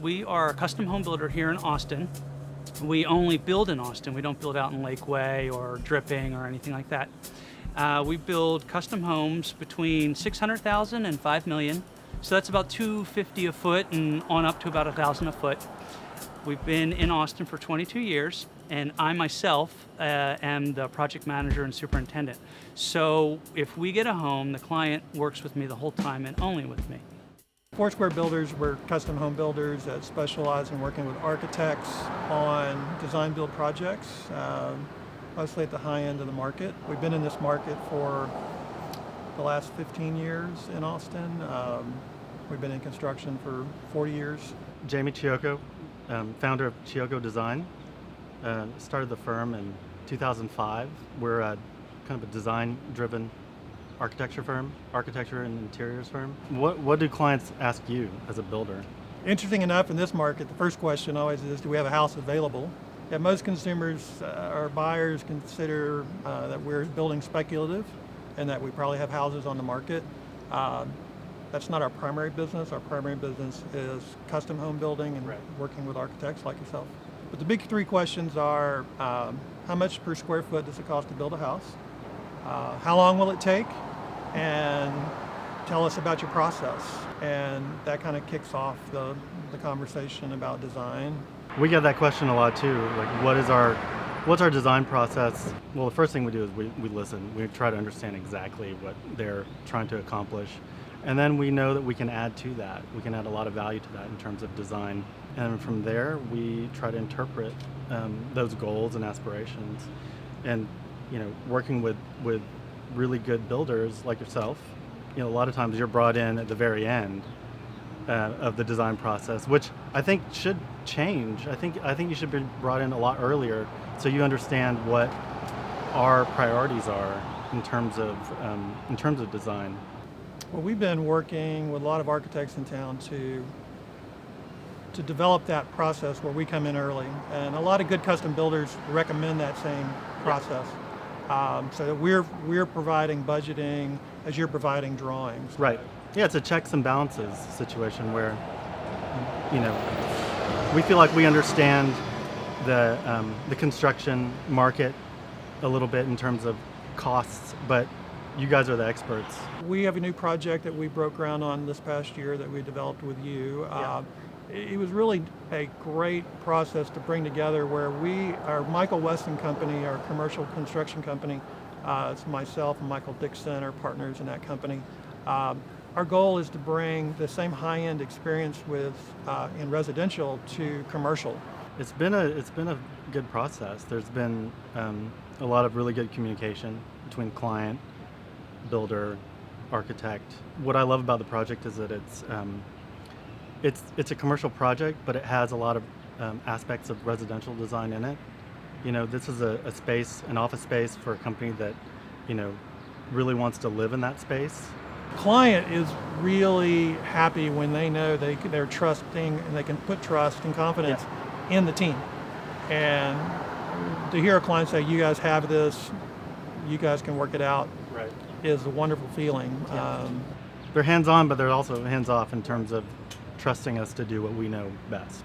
We are a custom home builder here in Austin. We only build in Austin. We don't build out in Lakeway or Dripping or anything like that. We build custom homes between 600,000 and 5 million. So that's about $250 a foot and on up to about $1,000 a foot. We've been in Austin for 22 years, and I myself am the project manager and superintendent. So if we get a home, the client works with me the whole time and only with me. Foursquare Builders, we're custom home builders that specialize in working with architects on design build projects, mostly at the high end of the market. We've been in this market for the last 15 years in Austin. We've been in construction for 40 years. Jamie Chioco, founder of Chioco Design, started the firm in 2005. We're kind of a design-driven architecture and interiors firm. What do clients ask you as a builder? Interesting enough, in this market, the first question always is, do we have a house available? Yeah, most consumers or buyers consider that we're building speculative and that we probably have houses on the market. That's not our primary business. Our primary business is custom home building and working with architects like yourself. But the big three questions are, how much per square foot does it cost to build a house? How long will it take? And tell us about your process. And that kind of kicks off the conversation about design. We get that question a lot too. Like, what's our design process? Well, the first thing we do is we listen. We try to understand exactly what they're trying to accomplish. And then we know that we can add to that. We can add a lot of value to that in terms of design. And from there, we try to interpret those goals and aspirations. And working with really good builders like yourself, a lot of times you're brought in at the very end of the design process, which I think should change. I think you should be brought in a lot earlier so you understand what our priorities are in terms of design. Well, we've been working with a lot of architects in town to develop that process where we come in early, and a lot of good custom builders recommend that same process. So that we're providing budgeting as you're providing drawings. Right. Yeah, it's a checks and balances situation where we feel like we understand the construction market a little bit in terms of costs, but you guys are the experts. We have a new project that we broke ground on this past year that we developed with you. It was really a great process to bring together where our Michael Weston company, our commercial construction company, it's myself and Michael Dixon, our partners in that company. Our goal is to bring the same high-end experience in residential to commercial. It's been a good process. There's been a lot of really good communication between client, builder, architect. What I love about the project is that it's a commercial project, but it has a lot of aspects of residential design in it. This is an office space for a company that, really wants to live in that space. Client is really happy when they know they're trusting and they can put trust and confidence in the team. And to hear a client say, you guys have this, you guys can work it out, is a wonderful feeling. They're hands-on, but they're also hands-off in terms of trusting us to do what we know best.